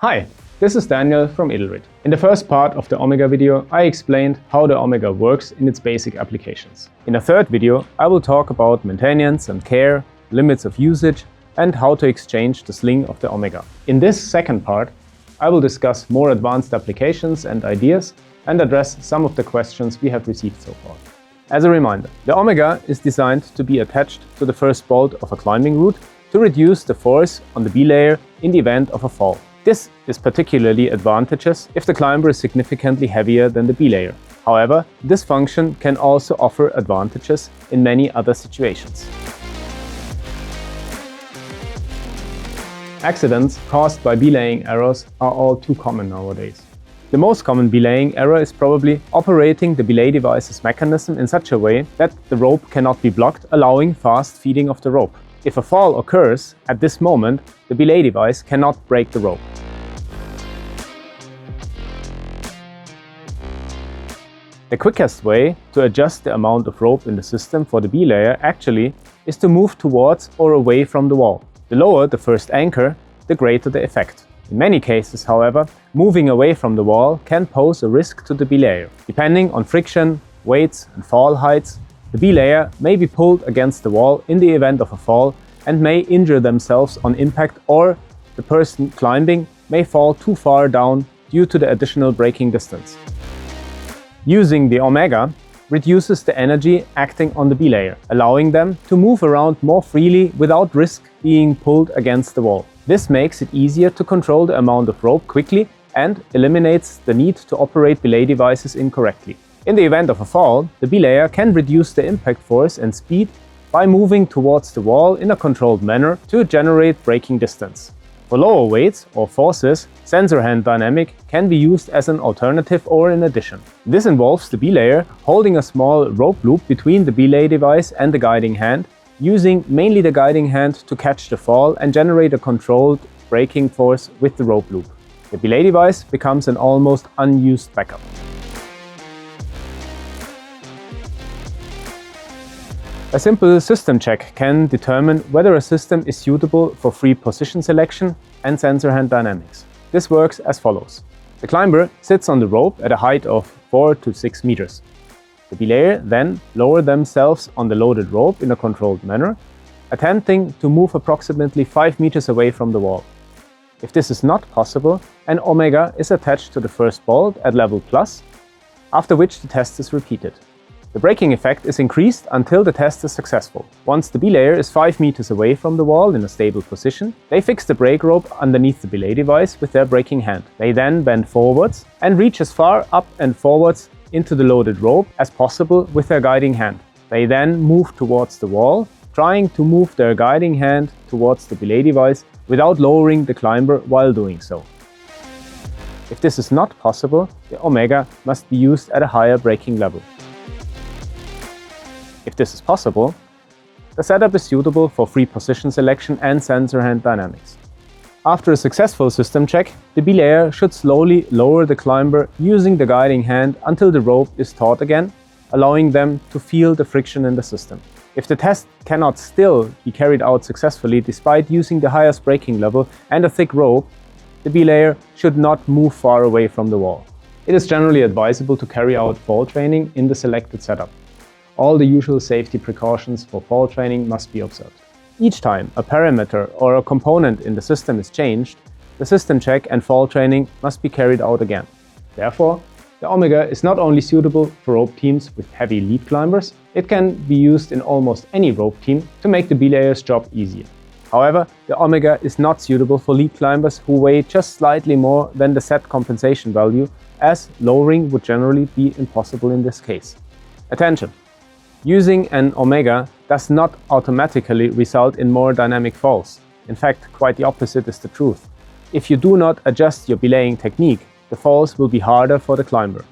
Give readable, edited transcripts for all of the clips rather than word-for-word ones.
Hi, this is Daniel from EDELRID. In the first part of the OHMEGA video, I explained how the OHMEGA works in its basic applications. In the third video, I will talk about maintenance and care, limits of usage, and how to exchange the sling of the OHMEGA. In this second part, I will discuss more advanced applications and ideas and address some of the questions we have received so far. As a reminder, the OHMEGA is designed to be attached to the first bolt of a climbing route to reduce the force on the belayer in the event of a fall. This is particularly advantageous if the climber is significantly heavier than the belayer. However, this function can also offer advantages in many other situations. Accidents caused by belaying errors are all too common nowadays. The most common belaying error is probably operating the belay device's mechanism in such a way that the rope cannot be blocked, allowing fast feeding of the rope. If a fall occurs at this moment, the belay device cannot break the rope. The quickest way to adjust the amount of rope in the system for the belayer actually is to move towards or away from the wall. The lower the first anchor, the greater the effect. In many cases, however, moving away from the wall can pose a risk to the belayer. Depending on friction, weights and fall heights, the belayer may be pulled against the wall in the event of a fall and may injure themselves on impact, or the person climbing may fall too far down due to the additional braking distance. Using the OHMEGA reduces the energy acting on the belayer, allowing them to move around more freely without risk being pulled against the wall. This makes it easier to control the amount of rope quickly and eliminates the need to operate belay devices incorrectly. In the event of a fall, the belayer can reduce the impact force and speed by moving towards the wall in a controlled manner to generate braking distance. For lower weights or forces, sensor hand dynamic can be used as an alternative or in addition. This involves the belayer holding a small rope loop between the belay device and the guiding hand, using mainly the guiding hand to catch the fall and generate a controlled braking force with the rope loop. The belay device becomes an almost unused backup. A simple system check can determine whether a system is suitable for free position selection and sensor hand dynamics. This works as follows. The climber sits on the rope at a height of 4 to 6 meters. The belayer then lower themselves on the loaded rope in a controlled manner, attempting to move approximately 5 meters away from the wall. If this is not possible, an OHMEGA is attached to the first bolt at level plus, after which the test is repeated. The braking effect is increased until the test is successful. Once the belayer is 5 meters away from the wall in a stable position, they fix the brake rope underneath the belay device with their braking hand. They then bend forwards and reach as far up and forwards into the loaded rope as possible with their guiding hand. They then move towards the wall, trying to move their guiding hand towards the belay device without lowering the climber while doing so. If this is not possible, the OHMEGA must be used at a higher braking level. If this is possible, the setup is suitable for free position selection and sensor hand dynamics. After a successful system check, the belayer should slowly lower the climber using the guiding hand until the rope is taut again, allowing them to feel the friction in the system. If the test cannot still be carried out successfully despite using the highest braking level and a thick rope, the belayer should not move far away from the wall. It is generally advisable to carry out fall training in the selected setup. All the usual safety precautions for fall training must be observed. Each time a parameter or a component in the system is changed, the system check and fall training must be carried out again. Therefore, the OHMEGA is not only suitable for rope teams with heavy lead climbers, it can be used in almost any rope team to make the belayer's job easier. However, the OHMEGA is not suitable for lead climbers who weigh just slightly more than the set compensation value, as lowering would generally be impossible in this case. Attention! Using an OHMEGA does not automatically result in more dynamic falls. In fact, quite the opposite is the truth. If you do not adjust your belaying technique, the falls will be harder for the climber.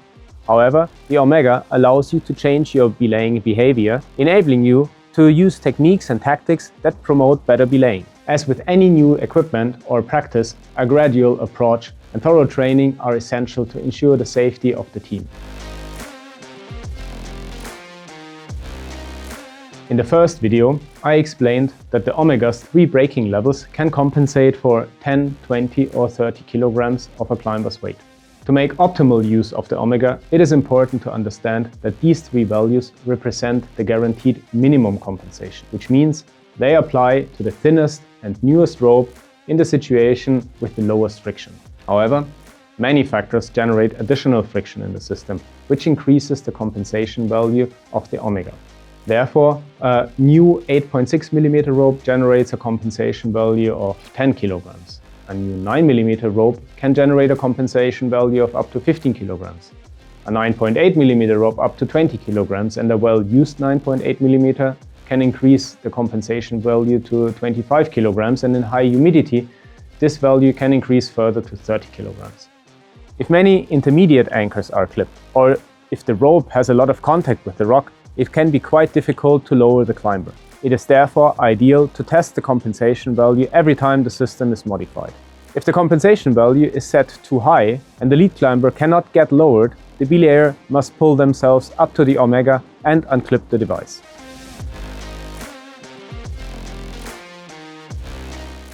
However, the OHMEGA allows you to change your belaying behavior, enabling you to use techniques and tactics that promote better belaying. As with any new equipment or practice, a gradual approach and thorough training are essential to ensure the safety of the team. In the first video, I explained that the OHMEGA's 3 braking levels can compensate for 10, 20 or 30 kilograms of a climber's weight. To make optimal use of the OHMEGA, it is important to understand that these 3 values represent the guaranteed minimum compensation, which means they apply to the thinnest and newest rope in the situation with the lowest friction. However, many factors generate additional friction in the system, which increases the compensation value of the OHMEGA. Therefore, a new 8.6 mm rope generates a compensation value of 10 kilograms. A new 9 mm rope can generate a compensation value of up to 15 kilograms. A 9.8 mm rope up to 20 kilograms, and a well-used 9.8 mm can increase the compensation value to 25 kilograms, and in high humidity, this value can increase further to 30 kilograms. If many intermediate anchors are clipped, or if the rope has a lot of contact with the rock, it can be quite difficult to lower the climber. It is therefore ideal to test the compensation value every time the system is modified. If the compensation value is set too high and the lead climber cannot get lowered, the belayer must pull themselves up to the OHMEGA and unclip the device.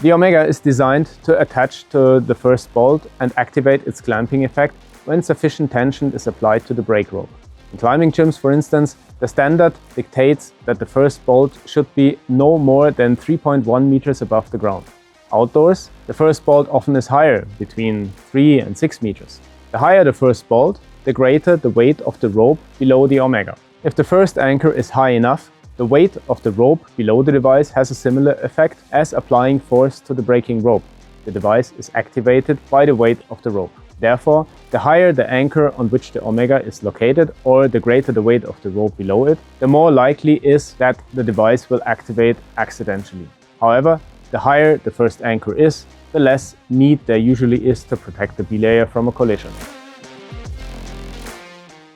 The OHMEGA is designed to attach to the first bolt and activate its clamping effect when sufficient tension is applied to the brake rope. In climbing gyms, for instance, the standard dictates that the first bolt should be no more than 3.1 meters above the ground. Outdoors, the first bolt often is higher, between 3 and 6 meters. The higher the first bolt, the greater the weight of the rope below the OHMEGA. If the first anchor is high enough, the weight of the rope below the device has a similar effect as applying force to the braking rope. The device is activated by the weight of the rope. Therefore, the higher the anchor on which the OHMEGA is located, or the greater the weight of the rope below it, the more likely is that the device will activate accidentally. However, the higher the first anchor is, the less need there usually is to protect the belayer from a collision.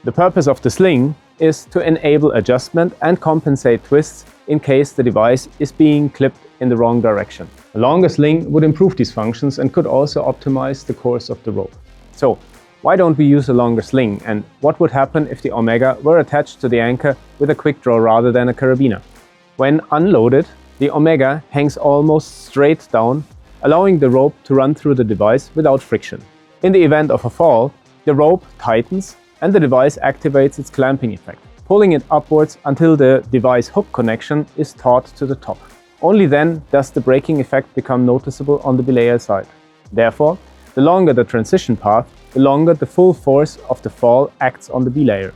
The purpose of the sling is to enable adjustment and compensate twists in case the device is being clipped in the wrong direction. A longer sling would improve these functions and could also optimize the course of the rope. So, why don't we use a longer sling, and what would happen if the OHMEGA were attached to the anchor with a quick draw rather than a carabiner? When unloaded, the OHMEGA hangs almost straight down, allowing the rope to run through the device without friction. In the event of a fall, the rope tightens and the device activates its clamping effect, pulling it upwards until the device hook connection is taut to the top. Only then does the braking effect become noticeable on the belayer side. Therefore, the longer the transition path, the longer the full force of the fall acts on the belayer.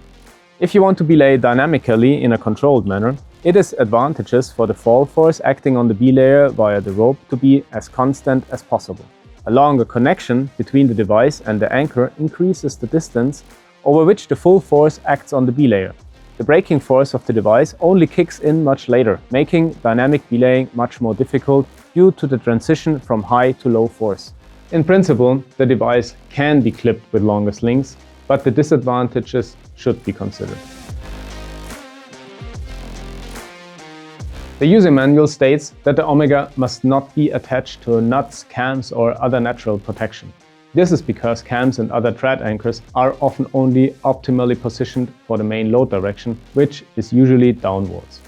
If you want to belay dynamically in a controlled manner, it is advantageous for the fall force acting on the belayer via the rope to be as constant as possible. A longer connection between the device and the anchor increases the distance over which the full force acts on the belayer. The braking force of the device only kicks in much later, making dynamic belaying much more difficult due to the transition from high to low force. In principle, the device can be clipped with longer slings, but the disadvantages should be considered. The user manual states that the OHMEGA must not be attached to nuts, cams or other natural protection. This is because cams and other tread anchors are often only optimally positioned for the main load direction, which is usually downwards.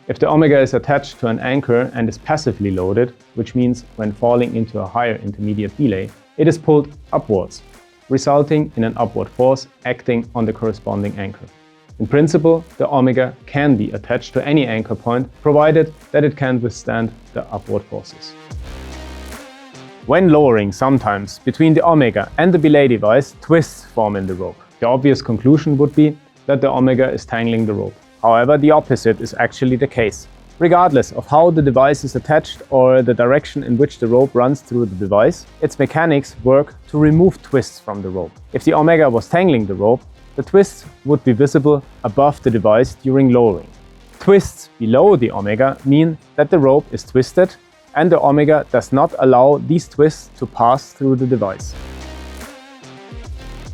If the OHMEGA is attached to an anchor and is passively loaded, which means when falling into a higher intermediate belay, it is pulled upwards, resulting in an upward force acting on the corresponding anchor. In principle, the OHMEGA can be attached to any anchor point, provided that it can withstand the upward forces. When lowering, sometimes between the OHMEGA and the belay device, twists form in the rope. The obvious conclusion would be that the OHMEGA is tangling the rope. However, the opposite is actually the case. Regardless of how the device is attached or the direction in which the rope runs through the device, its mechanics work to remove twists from the rope. If the OHMEGA was tangling the rope, the twists would be visible above the device during lowering. Twists below the OHMEGA mean that the rope is twisted and the OHMEGA does not allow these twists to pass through the device.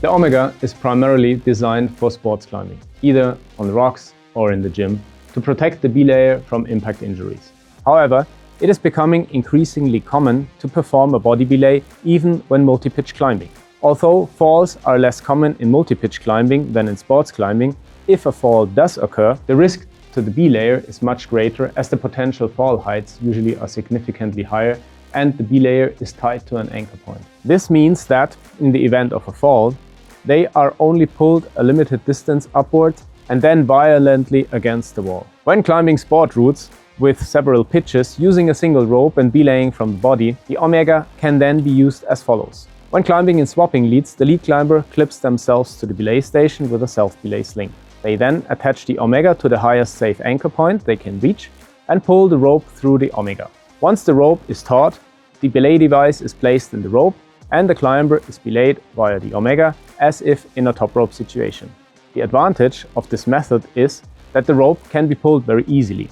The OHMEGA is primarily designed for sports climbing, either on the rocks or in the gym, to protect the belayer from impact injuries. However, it is becoming increasingly common to perform a body belay even when multipitch climbing. Although falls are less common in multipitch climbing than in sports climbing, if a fall does occur, the risk to the belayer is much greater, as the potential fall heights usually are significantly higher and the belayer is tied to an anchor point. This means that, in the event of a fall, they are only pulled a limited distance upwards and then violently against the wall. When climbing sport routes with several pitches using a single rope and belaying from the body, the OHMEGA can then be used as follows. When climbing in swapping leads, the lead climber clips themselves to the belay station with a self-belay sling. They then attach the OHMEGA to the highest safe anchor point they can reach and pull the rope through the OHMEGA. Once the rope is taut, the belay device is placed in the rope and the climber is belayed via the OHMEGA as if in a top rope situation. The advantage of this method is that the rope can be pulled very easily,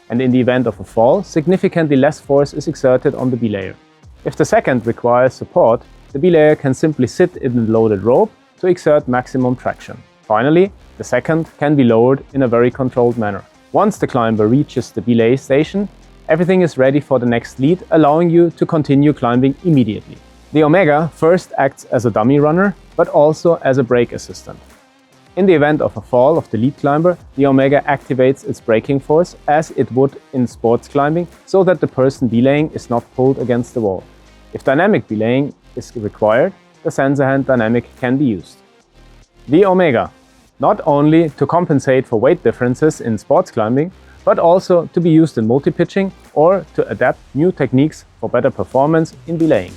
and in the event of a fall, significantly less force is exerted on the belayer. If the second requires support, the belayer can simply sit in the loaded rope to exert maximum traction. Finally, the second can be lowered in a very controlled manner. Once the climber reaches the belay station, everything is ready for the next lead, allowing you to continue climbing immediately. The OHMEGA first acts as a dummy runner, but also as a brake assistant. In the event of a fall of the lead climber, the OHMEGA activates its braking force as it would in sports climbing, so that the person belaying is not pulled against the wall. If dynamic belaying is required, the sensor hand dynamic can be used. The OHMEGA, not only to compensate for weight differences in sports climbing, but also to be used in multi-pitching or to adapt new techniques for better performance in belaying.